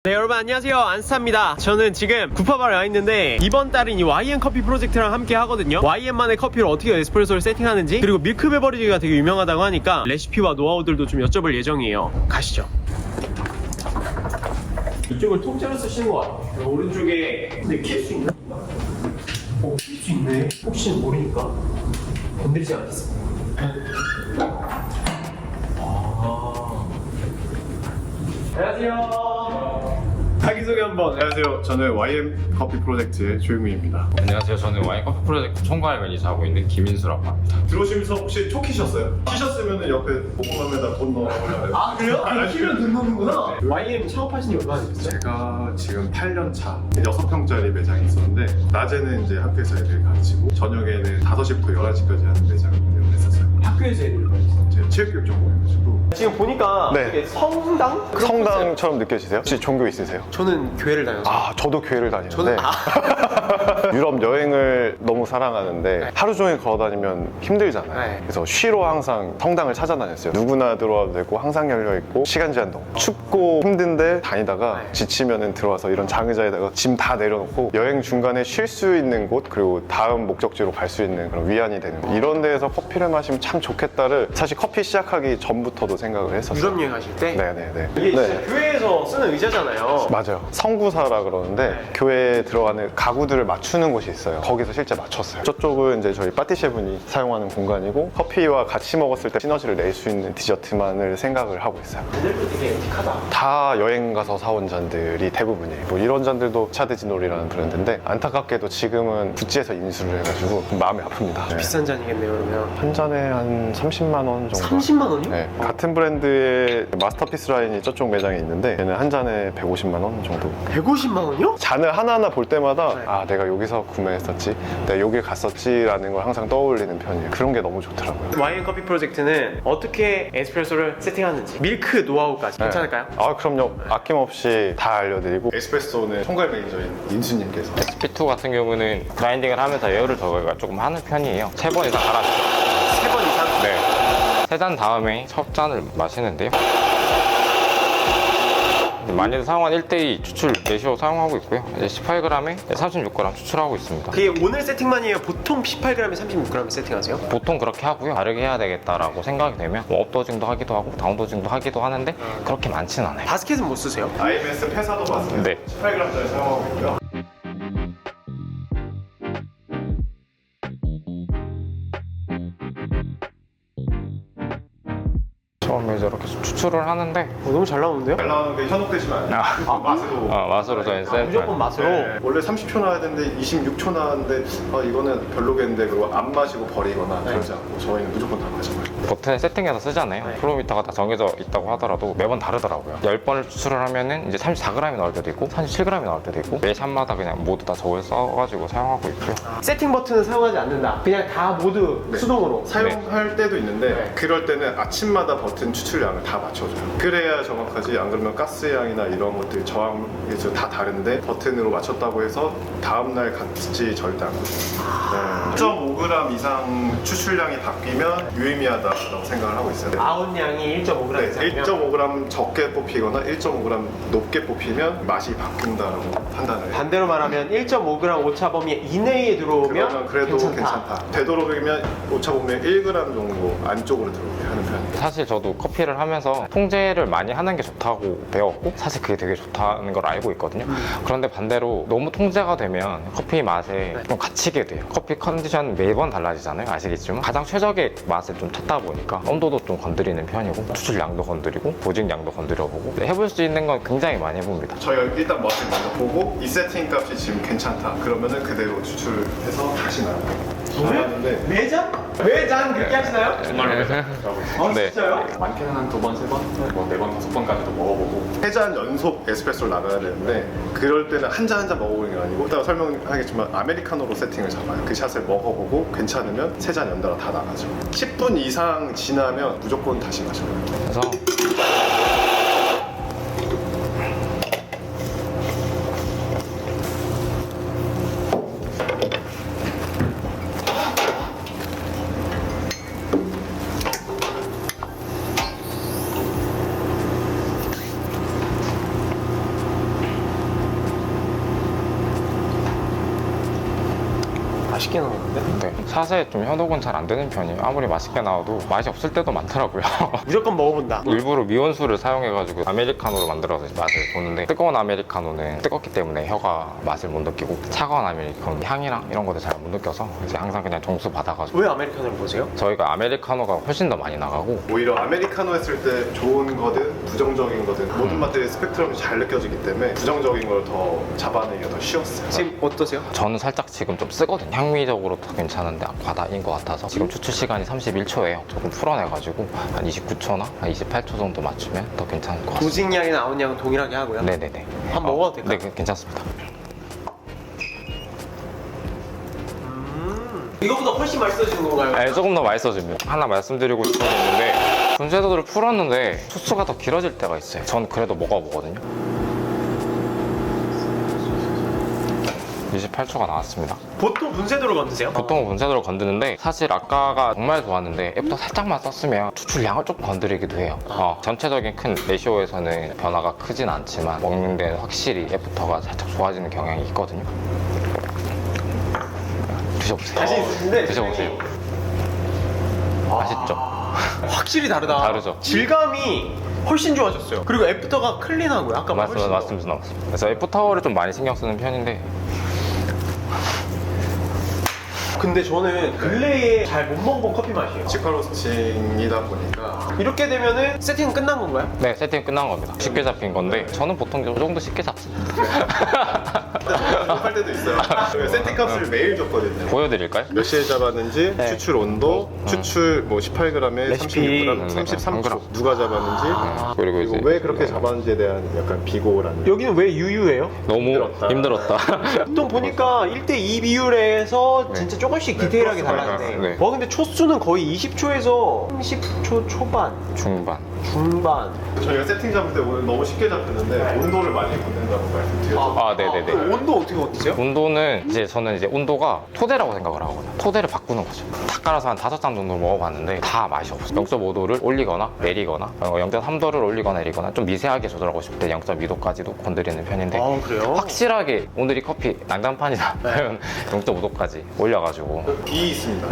네, 여러분 안녕하세요, 안스타입니다. 저는 지금 구파바에 와 있는데 이번 달은 이 YM 커피 프로젝트랑 함께 하거든요. YM만의 커피를 어떻게 에스프레소를 세팅하는지, 그리고 밀크 베버리지가 되게 유명하다고 하니까 레시피와 노하우들도 좀 여쭤볼 예정이에요. 가시죠. 이쪽을 통째로 쓰시는 것 같아요. 오른쪽에 근데 킬 수 있나? 킬 수 있네. 혹시 모르니까 건드리지 않겠습니다. 안녕하세요. 자기소개 한번. 안녕하세요. 저는 YM 커피 프로젝트의 조용민입니다. 안녕하세요. 저는 와인 커피 프로젝트 총괄 매니저하고 있는 김인수라고 합니다. 들어오시면서 혹시 초 키셨어요? 키셨으면 옆에 보고함에다 돈 넣어보려고. 아, 그래요? 키면 돈 넣는구나. YM 창업하신 지 얼마나 되셨어요? 제가 지금 8년 차 6평짜리 매장이 있었는데 낮에는 이제 학교에서 애들 가르치고 저녁에는 5시부터 11시까지 하는 매장을 운영했었어요. 학교에서 애들을 가르치세요? 제 체육교육 전공해가지고. 지금 보니까 네. 되게 성당? 성당처럼 느껴지세요? 혹시 종교 있으세요? 저는 교회를 다녀서. 아, 저도 교회를 다니는데 저는 유럽 여행을 너무 사랑하는데 네. 하루 종일 걸어다니면 힘들잖아요. 네. 그래서 쉬러 항상 성당을 찾아다녔어요. 누구나 들어와도 되고 항상 열려있고 시간 제한도 없고 춥고 힘든데 다니다가 네. 지치면 들어와서 이런 장의자에다가 짐 다 내려놓고 여행 중간에 쉴 수 있는 곳, 그리고 다음 목적지로 갈 수 있는 그런 위안이 되는 곳. 이런 데에서 커피를 마시면 참 좋겠다를 사실 커피 시작하기 전부터도 생각을 했었어요. 유럽 여행 하실 때? 네네네. 이게 진짜 네. 교회에서 쓰는 의자잖아요. 맞아요. 성구사라 그러는데 네. 교회에 들어가는 가구들을 맞추는 곳이 있어요. 거기서 실제 맞췄어요. 저쪽은 이제 저희 파티셰프분이 사용하는 공간이고 커피와 같이 먹었을 때 시너지를 낼 수 있는 디저트만을 생각을 하고 있어요. 잔들도 되게 앤틱하다. 다 여행 가서 사온 잔들이 대부분이에요. 뭐 이런 잔들도 차드지놀이라는 브랜드인데 안타깝게도 지금은 구찌에서 인수를 해가지고 마음이 아픕니다. 네. 비싼 잔이겠네요, 그러면. 한 잔에 한 30만 원 정도. 30만 원이요? 네. 같은 브랜드의 마스터피스 라인이 저쪽 매장에 있는데 얘는 한 잔에 150만 원 정도. 150만 원이요? 잔을 하나하나 볼 때마다 네. 아, 내가 여기서 구매했었지, 내가 여길 갔었지라는 걸 항상 떠올리는 편이에요. 그런 게 너무 좋더라고요. YM 커피 프로젝트는 어떻게 에스프레소를 세팅하는지, 밀크 노하우까지 괜찮을까요? 네. 아, 그럼요. 아낌없이 다 알려드리고. 에스프레소는 총괄 매니저인 인수님께서 SP2 같은 경우는 그라인딩을 하면서 에어를 저희가 조금 하는 편이에요. 3번 이상 갈아주세요. 3번 이상? 네. 3잔 다음에 첫 잔을 마시는데요. 많이들 사용하는 1대2 추출 레시오 사용하고 있고요. 이제 18g에 36g 추출하고 있습니다. 그게 오늘 세팅만이에요? 보통 18g에 36g 세팅하세요? 보통 그렇게 하고요. 다르게 해야 되겠다라고 생각이 되면 뭐 업도징도 하기도 하고 다운도징도 하기도 하는데 그렇게 많지는 않아요. 바스켓은 못 쓰세요? IMS 폐사도 봤어요. 네. 18g짜리 사용하고 있고요. 처음에 이제 이렇게 추출을 하는데 너무 잘 나오는데요? 잘 나오는 게 현혹되시면 안 돼요. 맛으로. 맛으로 저희는 센 무조건 맛으로? 네, 원래 30초 나와야 되는데 26초 나왔는데 이거는 별로겠는데 그리고 안 마시고 버리거나 그러지 않고 저희는 무조건 다 마셔봐요. 버튼을 세팅해서 쓰잖아요. 네. 프로미터가 다 정해져 있다고 하더라도 매번 다르더라고요. 10번을 추출을 하면은 이제 34g이 나올 때도 있고 37g이 나올 때도 있고 매 샷마다 그냥 모두 다 저걸 써가지고 사용하고 있고요. 세팅 버튼은 사용하지 않는다. 그냥 다 모두 수동으로. 사용할 때도 있는데 네. 그럴 때는 아침마다 버튼 추출량을 다 맞춰줘요. 그래야 정확하지. 안 그러면 가스량이나 이런 것들 저항이 다 다른데 버튼으로 맞췄다고 해서 다음날 같이 절대 안 돼요. 1.5g 이상 추출량이 바뀌면 유의미하다고 생각을 하고 있어요. 아웃량이 1.5g 네, 이상이면 1.5g 적게 뽑히거나 1.5g 높게 뽑히면 맛이 바뀐다라고 판단을 해요. 반대로 말하면 1.5g 오차 범위 이내에 들어오면 그러면 그래도 괜찮다. 되도록이면 오차 보면 1g 정도 안쪽으로 들어오게 하는 편이에요. 사실 저도 커피를 하면서 통제를 많이 하는 게 좋다고 배웠고 사실 그게 되게 좋다는 걸 알고 있거든요. 그런데 반대로 너무 통제가 되면 커피 맛에 좀 갇히게 돼요. 커피 컨디션 매번 달라지잖아요. 아시겠지만 가장 최적의 맛을 좀 찾다 보니까 온도도 좀 건드리는 편이고 추출량도 건드리고 보증량도 건드려보고 해볼 수 있는 건 굉장히 많이 해봅니다. 저희가 일단 맛을 먼저 보고 이 세팅 값이 지금 괜찮다 그러면은 그대로 추출해서 다시 나가는데 매장? 매장 그렇게 하시나요? 네. 진짜요? 많게는 한 2번, 3번, 뭐 4번, 5번까지도 먹어보고 3잔 연속 에스프레소를 나가야 되는데 그럴 때는 한 잔 한 잔 먹어보는 게 아니고 이따가 설명하겠지만 아메리카노로 세팅을 잡아요. 그 샷을 먹어보고 괜찮으면 3잔 연달아 다 나가죠. 10분 이상 지나면 무조건 다시 마셔요. 그래서 맛있게 나오는데? 네. 샷에 좀 현혹은 잘 안 되는 편이에요. 아무리 맛있게 나와도 맛이 없을 때도 많더라고요. 무조건 먹어본다. 일부러 미온수를 사용해가지고 아메리카노로 만들어서 맛을 보는데 뜨거운 아메리카노는 뜨겁기 때문에 혀가 맛을 못 느끼고 차가운 아메리카노는 향이랑 이런 것들 잘 못 느껴서 이제 항상 그냥 정수 받아가지고 왜 아메리카노를 보세요? 저희가 아메리카노가 훨씬 더 많이 나가고 오히려 아메리카노 했을 때 좋은 거든 부정적인 거든 모든 맛들의 스펙트럼이 잘 느껴지기 때문에 부정적인 걸 더 잡아내기가 더 쉬웠어요. 지금 어떠세요? 저는 살짝 지금 좀 쓰거든요. 향미적으로 더 괜찮은데 과다인 것 같아서 지금 추출 시간이 31초예요. 조금 풀어내가지고 한 29초나 한 28초 정도 맞추면 더 괜찮을 것 같습니다. 구직량이나 아웃량은 동일하게 하고요. 네네네. 한번 먹어도 될까요? 네, 괜찮습니다. 이거보다 훨씬 맛있어지는 건가요? 네, 조금 더 맛있어집니다. 하나 말씀드리고 싶은 게 있는데 분쇄도를 풀었는데 소스가 더 길어질 때가 있어요. 전 그래도 먹어보거든요. 28초가 나왔습니다. 보통 분쇄도를 건드세요? 보통은 분쇄도를 건드는데 사실 아까가 정말 좋았는데 애프터 살짝만 썼으면 추출량을 조금 건드리기도 해요. 전체적인 큰 레시오에서는 변화가 크진 않지만 먹는 데는 확실히 애프터가 살짝 좋아지는 경향이 있거든요. 드셔보세요. 자신 있으신데? 드셔보세요. 맛있죠? 확실히 다르다. 다르죠. 질감이 훨씬 좋아졌어요. 그리고 애프터가 클린하고요. 아까 훨씬 맞습니다. 그래서 애프터를 좀 많이 신경 쓰는 편인데 근데 저는 근래에 잘 못 먹어본 커피 맛이에요. 직화 로스팅이다 보니까 이렇게 되면은 세팅은 끝난 건가요? 네, 세팅 끝난 겁니다. 쉽게 잡힌 건데 저는 보통 이 정도 쉽게 잡습니다. 할 때도 있어요. 세팅 값을 매일 줬거든요. 보여드릴까요? 몇 시에 잡았는지, 네. 추출 온도, 추출 뭐 18g에 레시피. 36g, 33초 누가 잡았는지 그리고 그리고 이제 왜 그렇게 잡았는지에 대한 약간 비고라는 여기는 왜 유유해요? 너무 힘들었다. 보통 보니까 1대2 비율에서 네. 진짜 조금씩 디테일하게 플러스 달랐는데 마이너스, 와 근데 초수는 거의 20초에서 30초 초반, 중반. 중반. 저희가 세팅 잡을 때 오늘 너무 쉽게 잡혔는데 온도를 많이 걷는다고 말씀드렸죠. 네네네. 온도 어떻게 어떠세요? 온도는 이제 저는 이제 온도가 토대라고 생각을 하거든요. 토대를 바꾸는 거죠. 탁 깔아서 한 5잔 정도 먹어봤는데 다 맛이 없어요. 0.5도를 올리거나 내리거나 0.3도를 올리거나 내리거나 좀 미세하게 조절하고 싶을 때 0.2도까지도 건드리는 편인데 아 그래요? 확실하게 오늘 이 커피 난장판이다 하면 0.5도까지 올려가지고 비 있습니다.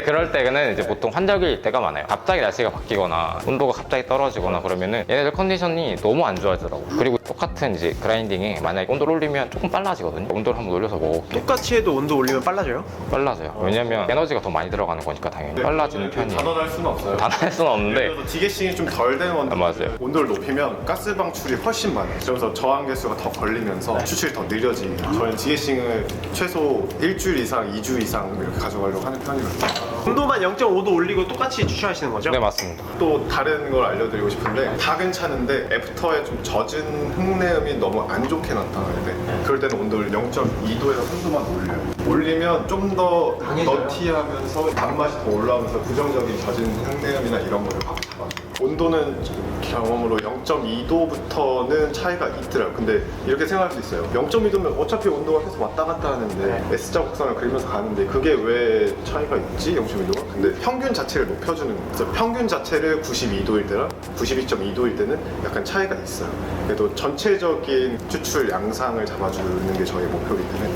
그럴 때는 이제 보통 환절기일 때가 많아요. 갑자기 날씨가 바뀌거나 온도가 갑자기 떨어지거나 그러면은 얘네들 컨디션이 너무 안 좋아지더라고요. 그리고 똑같은 이제 그라인딩에 만약에 온도를 올리면 조금 빨라지거든요. 온도를 한번 올려서 먹어볼게요. 똑같이 해도 온도 올리면 빨라져요? 빨라져요. 왜냐면 에너지가 더 많이 들어가는 거니까 당연히 빨라지는 편이에요. 단언할 수는 없어요. 단할 수는 없는데 그래서 디게싱이 좀 덜 된 원두 맞아요. 온도를 높이면 가스 방출이 훨씬 많아요. 그래서 저항 개수가 더 걸리면서 추출이 더 느려집니다. 저희는 디게싱을 최소 일주일 이상, 2주 이상 이렇게 가져가려고 하는 편이거든요. 온도만 0.5도 올리고 똑같이 추출하시는 거죠? 네, 맞습니다. 또 다른 걸 알려드리고 싶은데 다 괜찮은데 애프터에 좀 젖은 흙내음이 너무 안 좋게 나타나야 돼. 그럴 때는 온도를 0.2도에서 3도만 올려요. 올리면 좀 더 강해져요? 너티하면서 단맛이 더 올라오면서 부정적인 젖은 흙내음이나 이런 거를 확 잡아줘요. 온도는 경험으로 0.2도부터는 차이가 있더라고요. 근데 이렇게 생각할 수 있어요. 0.2도면 어차피 온도가 계속 왔다 갔다 하는데 S자 곡선을 그리면서 가는데 그게 왜 차이가 있지? 0.2도가? 근데 평균 자체를 높여주는 거예요. 그래서 평균 자체를 92도일 때랑 92.2도일 때는 약간 차이가 있어요. 그래도 전체적인 추출 양상을 잡아주는 게 저희 목표이기 때문에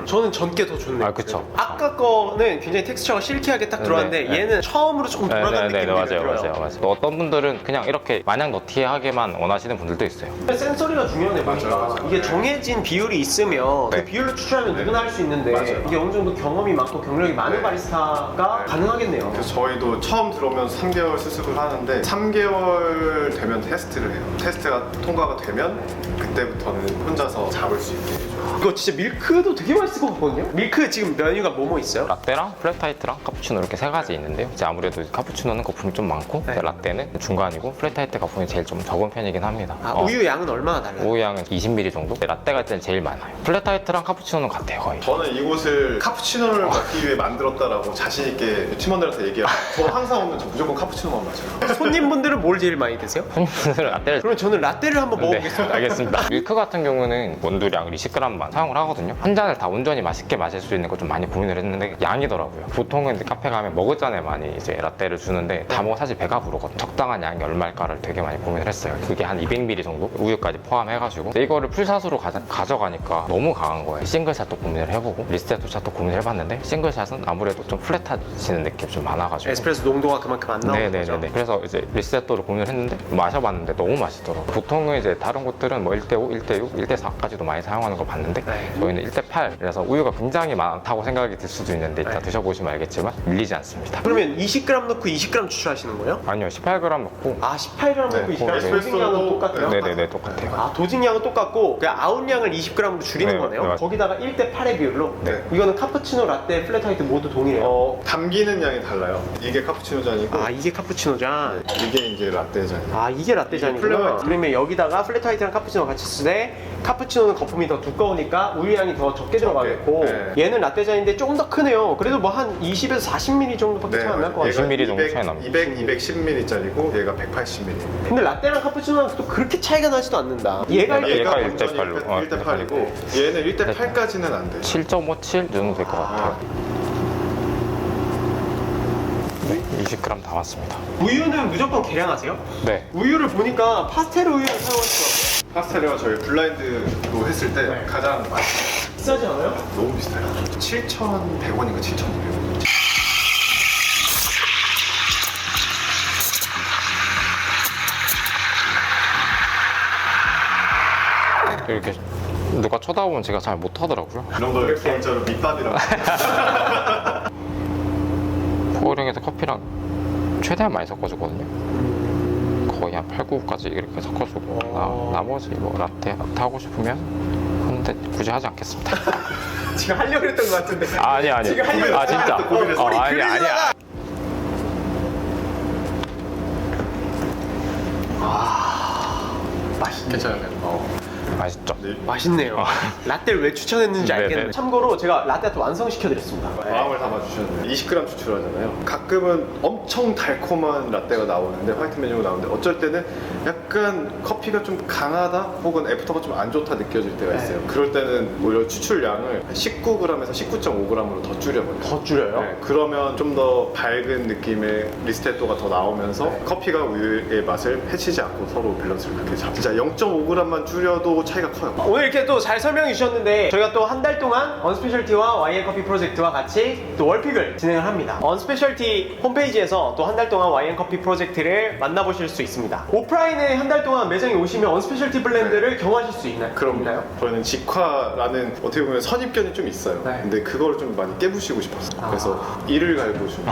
저는 전게 더 좋네요. 그쵸. 아까 거는 굉장히 텍스처가 실키하게 딱 들어왔는데 네. 얘는 처음으로 조금 돌아가는 느낌이 맞아요. 들어요. 또 어떤 분들은 그냥 이렇게 마냥 너티하게만 원하시는 분들도 있어요. 센서리가 중요하네 보니까 맞아요. 이게 정해진 비율이 있으면 네. 그 비율로 추출하면 누구나 할 수 있는데 맞아요. 이게 어느 정도 경험이 많고 경력이 많은 네. 바리스타가 네. 가능하겠네요. 그래서 저희도 처음 들어오면 3개월 수습을 하는데 3개월 되면 테스트를 해요. 테스트가 통과가 되면 그때부터는 혼자서 잡을 수 있게 해줘요. 이거 진짜 밀크도 되게 맛있을 것 같거든요? 밀크 지금 메뉴가 뭐뭐 있어요? 라떼랑 플랫화이트랑 카푸치노 이렇게 세 가지 있는데요. 이제 아무래도 카푸치노는 거품이 좀 많고 네. 라떼는 중간이고 플랫화이트 거품이 제일 좀 적은 편이긴 합니다. 우유 양은 얼마나 달라요? 우유 양은 20ml 정도? 라떼가 일단 제일 많아요. 플랫화이트랑 카푸치노는 같아요 거의. 저는 이곳을 카푸치노를 먹기 위해 만들었다라고 자신 있게 팀원들한테 얘기해요. 저 항상 오면 저 무조건 카푸치노만 마셔요. 손님분들은 뭘 제일 많이 드세요? 손님분들은 라떼를 그러면 저는 라떼를 한번 네, 먹어보겠습니다. 알겠습니다. 밀크 같은 경우는 원두량 20g만 사용을 하거든요. 한 잔을 다 온전히 맛있게 마실 수 있는 거 좀 많이 고민을 했는데 양이더라고요. 보통은 이제 카페 가면 머그잔에 많이 이제 라떼를 주는데 다 먹으면 사실 배가 부르거든요. 적당한 양이 얼마일까를 되게 많이 고민을 했어요. 그게 한 200ml 정도? 우유까지 포함해가지고. 근데 이거를 풀샷으로 가져가니까 너무 강한 거예요. 싱글샷도 고민을 해보고 리스테토 샷도 고민을 해봤는데 싱글샷은 아무래도 좀 플랫해지는 느낌이 좀 많아가지고 에스프레소 농도가 그만큼 안 나오는 거죠. 네네네. 그래서 이제 리셋도를 고민을 했는데 마셔봤는데 너무 맛있더라고요. 보통은 이제 다른 곳들은 뭐 1대5, 1대6, 1대4까지도 많이 사용하는 걸 봤는데 네. 저희는 1대8이라서 우유가 굉장히 많다고 생각이 들 수도 있는데 이따 드셔보시면 알겠지만 밀리지 않습니다. 그러면 20g 넣고 20g 추출하시는 거예요? 아니요, 18g 넣고 아 18g 넣고 네, 20g 도징량은 똑같아요? 네네네 똑같아요. 아 도징량은 똑같고 그냥 아웃량을 20g으로 줄이는 네, 거네요? 네, 맞- 거기다가 1대8의 비율로? 네. 이거는 카푸치노, 라떼, 플랫화이트 모두 동일해요? 담기는 양이 달라요. 이게 카푸치노 잔이고 아 이게 카푸치노 잔. 이게 이제 라떼 잔이에요. 아 이게 라떼 잔이구나. 플랫화이트. 그러면 여기다가 플랫화이트랑 카푸치노 같이 쓸 때 카푸치노는 거품이 더 두꺼우니까 우유량이 더 적게 들어가겠고 네. 얘는 라떼 잔인데 조금 더 크네요. 그래도 뭐 한 20에서 40ml 정도밖에 차이 안 날 것 같아요. 20ml 정도 차이 납니다. 210ml짜리고 얘가 180ml. 근데 라떼랑 카푸치노랑 또 그렇게 차이가 나지도 않는다. 얘가 얘가 얘가 1대8로. 1대8이고 얘는 1대8까지는 안 돼요. 7.57 정도 될 것 같아요. 네, 20g 담았습니다. 우유는 무조건 계량하세요? 네. 우유를 보니까 파스텔 우유를 사용하시더라고요. 파스텔이와 저희 블라인드로 했을 때 네. 가장 비싸지 않아요? 너무 비슷해요. 7,100원인가 7,200원. 이렇게 누가 쳐다보면 제가 잘 못하더라고요. 이런 걸 진짜로 밑밥이라고. 포어링에서 커피랑 최대한 많이 섞어주거든요. 거의 한 8, 9까지 이렇게 섞어주고 나머지 뭐 라떼 하고 싶으면 하는데 굳이 하지 않겠습니다. 지금 하려고 했던 것 같은데. 아니 지금 하려고 아 진짜 아니 아니야. 맛있네. 괜찮아요. 맛있죠? 맛있네요. 라떼를 왜 추천했는지 네네. 알겠네요. 참고로 제가 라떼 완성시켜드렸습니다. 마음을 담아주셨네요. 20g 추출하잖아요. 가끔은 엄청 달콤한 라떼가 나오는데 화이트 메뉴가 나오는데 어쩔 때는 약간 커피가 좀 강하다 혹은 애프터가 좀 안 좋다 느껴질 때가 있어요. 그럴 때는 오히려 추출량을 19g에서 19.5g으로 더 줄여버려요. 더 줄여요? 네, 그러면 좀 더 밝은 느낌의 리스테토가 더 나오면서 커피가 우유의 맛을 해치지 않고 서로 밸런스를 그렇게 잡죠. 진짜 0.5g만 줄여도 차이가 커요. 오늘 이렇게 또 잘 설명해 주셨는데 저희가 또 한 달 동안 언스페셜티와 YN커피 프로젝트와 같이 또 월픽을 진행을 합니다. 언스페셜티 홈페이지에서 또 한 달 동안 YN커피 프로젝트를 만나보실 수 있습니다. 오프라인에 한 달 동안 매장에 오시면 언스페셜티 블렌드를 경험하실 수 있나요? 그럼요. 저희는 직화라는 어떻게 보면 선입견이 좀 있어요. 네. 근데 그걸 좀 많이 깨부시고 싶었어요. 그래서 이를 갈고 좀